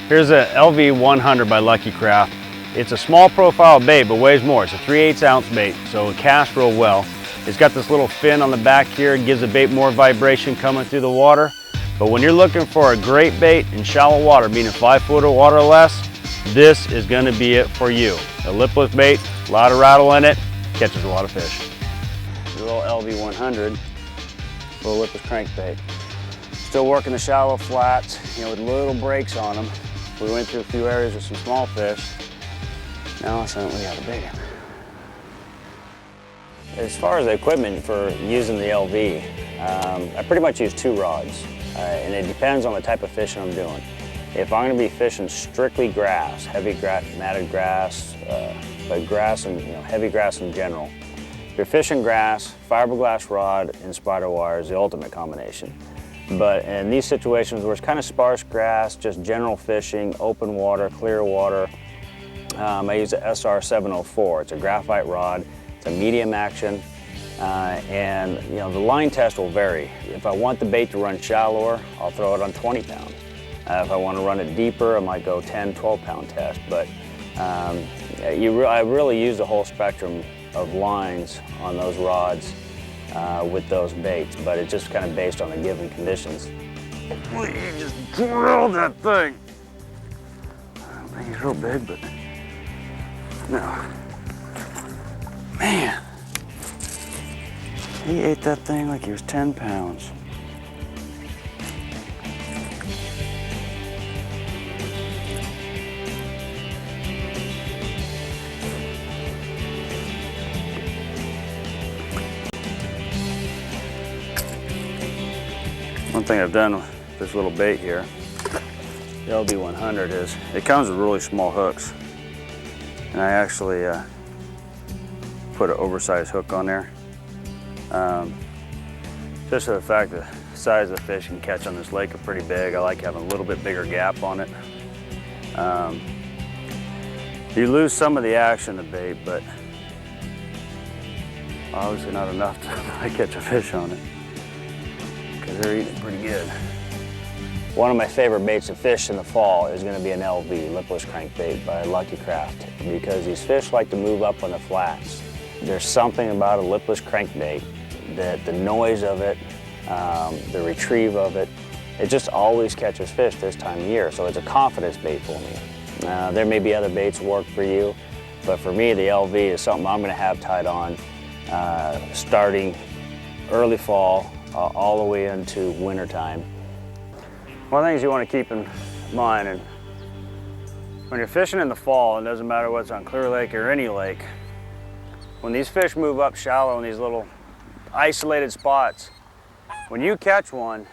Here's a LV100 by Lucky Craft. It's a small profile bait, but weighs more. It's a 3/8 ounce bait, so it casts real well. It's got this little fin on the back here. It gives the bait more vibration coming through the water. But when you're looking for a great bait in shallow water, meaning 5 foot of water or less, this is gonna be it for you. A lipless bait, a lot of rattle in it, catches a lot of fish. The little LV100, little lipless crankbait. Still working the shallow flats, with little breaks on them. We went through a few areas with some small fish. Now we got a big one. As far as the equipment for using the LV, I pretty much use 2 rods, and it depends on the type of fishing I'm doing. If I'm going to be fishing strictly grass, heavy grass, matted grass, but grass and heavy grass in general. If you're fishing grass, fiberglass rod and spider wire is the ultimate combination. But in these situations where it's kind of sparse grass, just general fishing, open water, clear water, I use the SR704. It's a graphite rod. It's a medium action, and the line test will vary. If I want the bait to run shallower, I'll throw it on 20 pound. If I want to run it deeper, I might go 10, 12 pound test. But I really use the whole spectrum of lines on those rods with those baits, but it's just kind of based on the given conditions. You just drilled that thing. I don't think he's real big, but no. Man, he ate that thing like he was 10 pounds. One thing I've done with this little bait here, the LV100, is it comes with really small hooks. And I actually put an oversized hook on there. Just for the fact that the size of the fish you can catch on this lake are pretty big. I like having a little bit bigger gap on it. You lose some of the action of the bait, but obviously not enough to catch a fish on it, because they're eating it pretty good. One of my favorite baits to fish in the fall is going to be an LV, lipless crankbait by Lucky Craft, because these fish like to move up on the flats. There's something about a lipless crankbait that the noise of it, the retrieve of it, it just always catches fish this time of year, so it's a confidence bait for me. There may be other baits that work for you, but for me the LV is something I'm going to have tied on starting early fall all the way into winter time. One of the things you want to keep in mind, and when you're fishing in the fall, it doesn't matter what's on Clear Lake or any lake, when these fish move up shallow in these little isolated spots, when you catch one,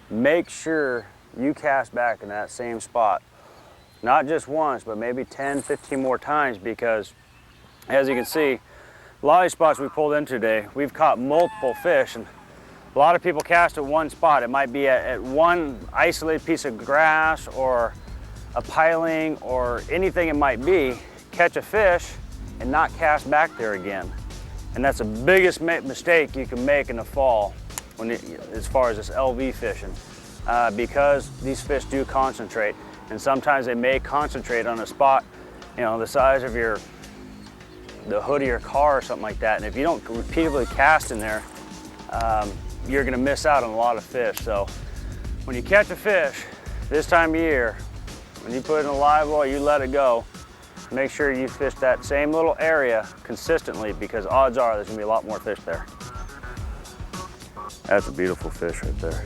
make sure you cast back in that same spot. Not just once, but maybe 10, 15 more times, because as you can see, a lot of these spots we pulled in today, we've caught multiple fish, and a lot of people cast at one spot. It might be at one isolated piece of grass or a piling or anything it might be, catch a fish and not cast back there again. And that's the biggest mistake you can make in the fall as far as this LV fishing, because these fish do concentrate, and sometimes they may concentrate on a spot, the size of the hood of your car or something like that. And if you don't repeatedly cast in there, you're gonna miss out on a lot of fish. So when you catch a fish this time of year, when you put it in a live well, you let it go, make sure you fish that same little area consistently, because odds are there's gonna be a lot more fish there. That's a beautiful fish right there.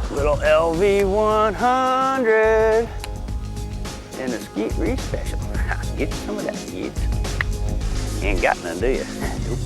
Little LV100 in the Skeet Reef special. Get some of that, Skeet. You ain't got none, do you? Nope.